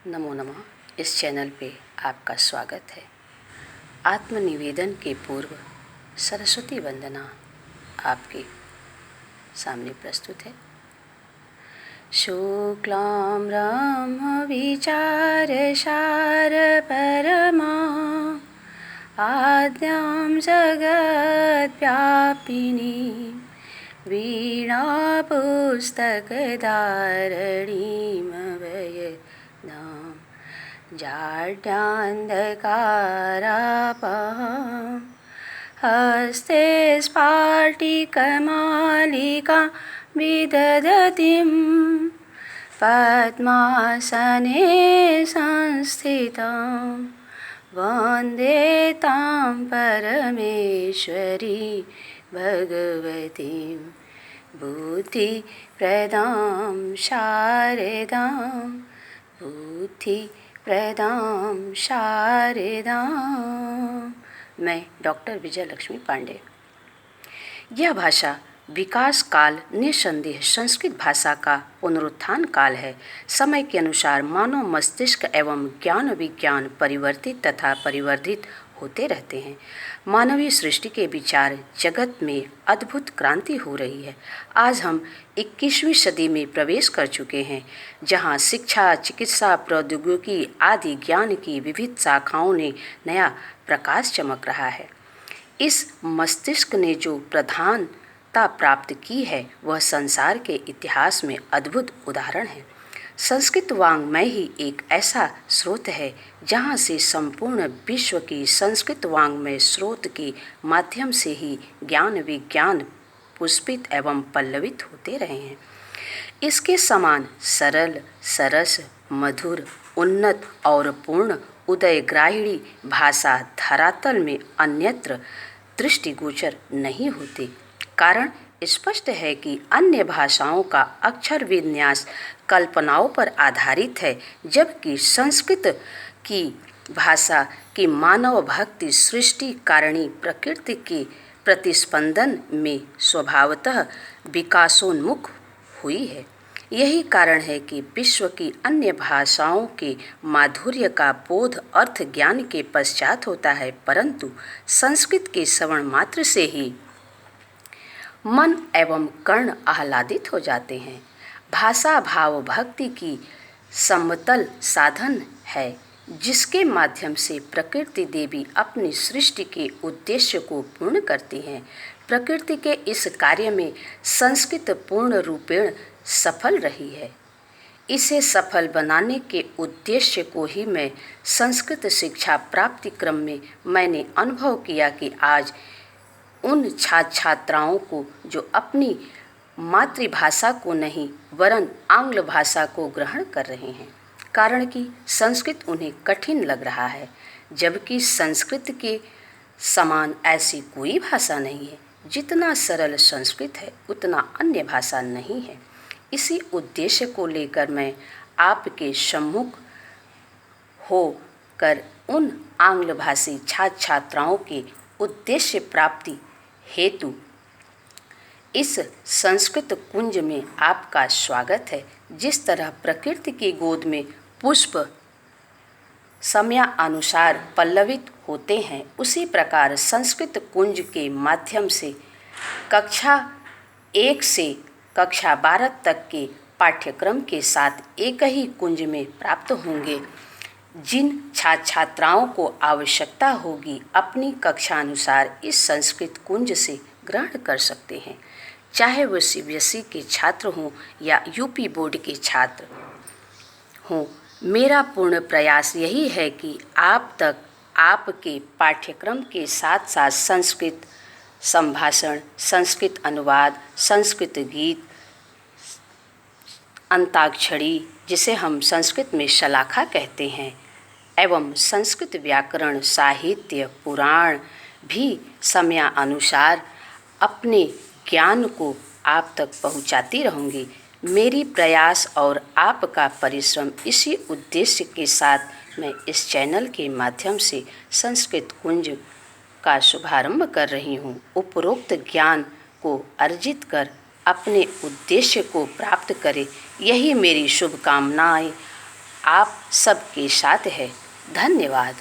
नमो नमः। इस चैनल पे आपका स्वागत है। आत्मनिवेदन के पूर्व सरस्वती वंदना आपके सामने प्रस्तुत है। शुक्लां ब्रह्मविचारसार परमा आद्यां जगद्व्यापिनीं वीणापुस्तकधारिणीमभयदां जाड्यान्धकारापहां हस्ते स्फाटिकमालिकां विदधतीं पद्मासने संस्थितां वन्दे तां परमेश्वरी भगवतीं बुद्धिप्रदां शारदां बुद्धिप्रदां शारदां। मैं डॉक्टर विजय लक्ष्मी पांडे। यह भाषा विकास काल निसंदेह संस्कृत भाषा का पुनरुत्थान काल है। समय के अनुसार मानव मस्तिष्क एवं ज्ञान विज्ञान परिवर्तित तथा परिवर्धित होते रहते हैं। मानवीय सृष्टि के विचार जगत में अद्भुत क्रांति हो रही है। आज हम 21वीं सदी में प्रवेश कर चुके हैं, जहां शिक्षा, चिकित्सा, प्रौद्योगिकी आदि ज्ञान की विविध शाखाओं ने नया प्रकाश चमक रहा है। इस मस्तिष्क ने जो प्रधानता प्राप्त की है वह संसार के इतिहास में अद्भुत उदाहरण है। संस्कृत वाङ्मय ही एक ऐसा स्रोत है जहाँ से संपूर्ण विश्व की संस्कृत वाङ्मय स्रोत के माध्यम से ही ज्ञान विज्ञान पुष्पित एवं पल्लवित होते रहे हैं। इसके समान सरल, सरस, मधुर, उन्नत और पूर्ण उदयग्राहिणी भाषा धरातल में अन्यत्र दृष्टिगोचर नहीं होती। कारण स्पष्ट है कि अन्य भाषाओं का अक्षर विन्यास कल्पनाओं पर आधारित है, जबकि संस्कृत की भाषा की मानव भक्ति सृष्टि कारिणी प्रकृति के प्रतिस्पंदन में स्वभावतः विकासोन्मुख हुई है। यही कारण है कि विश्व की अन्य भाषाओं के माधुर्य का बोध अर्थ ज्ञान के पश्चात होता है, परंतु संस्कृत के श्रवण मात्र से ही मन एवं कर्ण आह्लादित हो जाते हैं। भाषा भाव भक्ति की समतल साधन है, जिसके माध्यम से प्रकृति देवी अपनी सृष्टि के उद्देश्य को पूर्ण करती हैं। प्रकृति के इस कार्य में संस्कृत पूर्ण रूपेण सफल रही है। इसे सफल बनाने के उद्देश्य को ही मैं संस्कृत शिक्षा प्राप्ति क्रम में मैंने अनुभव किया कि आज उन छात्राओं को जो अपनी मातृभाषा को नहीं वरन आंग्ल भाषा को ग्रहण कर रहे हैं, कारण कि संस्कृत उन्हें कठिन लग रहा है, जबकि संस्कृत के समान ऐसी कोई भाषा नहीं है। जितना सरल संस्कृत है उतना अन्य भाषा नहीं है। इसी उद्देश्य को लेकर मैं आपके सम्मुख होकर उन आंग्ल भाषी छात्राओं के उद्देश्य प्राप्ति हेतु इस संस्कृत कुंज में आपका स्वागत है। जिस तरह प्रकृति की गोद में पुष्प समयानुसार पल्लवित होते हैं, उसी प्रकार संस्कृत कुंज के माध्यम से कक्षा 1 से कक्षा 12 तक के पाठ्यक्रम के साथ एक ही कुंज में प्राप्त होंगे। जिन छात्राओं को आवश्यकता होगी अपनी कक्षा अनुसार इस संस्कृत कुंज से ग्रहण कर सकते हैं, चाहे वो सीबीएसई के छात्र हों या यूपी बोर्ड के छात्र हों। मेरा पूर्ण प्रयास यही है कि आप तक आपके पाठ्यक्रम के साथ साथ संस्कृत संभाषण, संस्कृत अनुवाद, संस्कृत गीत, अंताक्षरी जिसे हम संस्कृत में शलाखा कहते हैं, एवं संस्कृत व्याकरण, साहित्य, पुराण भी समयानुसार अपने ज्ञान को आप तक पहुंचाती रहूँगी। मेरी प्रयास और आपका परिश्रम इसी उद्देश्य के साथ मैं इस चैनल के माध्यम से संस्कृत कुंज का शुभारंभ कर रही हूँ। उपरोक्त ज्ञान को अर्जित कर अपने उद्देश्य को प्राप्त करें, यही मेरी शुभकामनाएं आप सबके साथ है। धन्यवाद।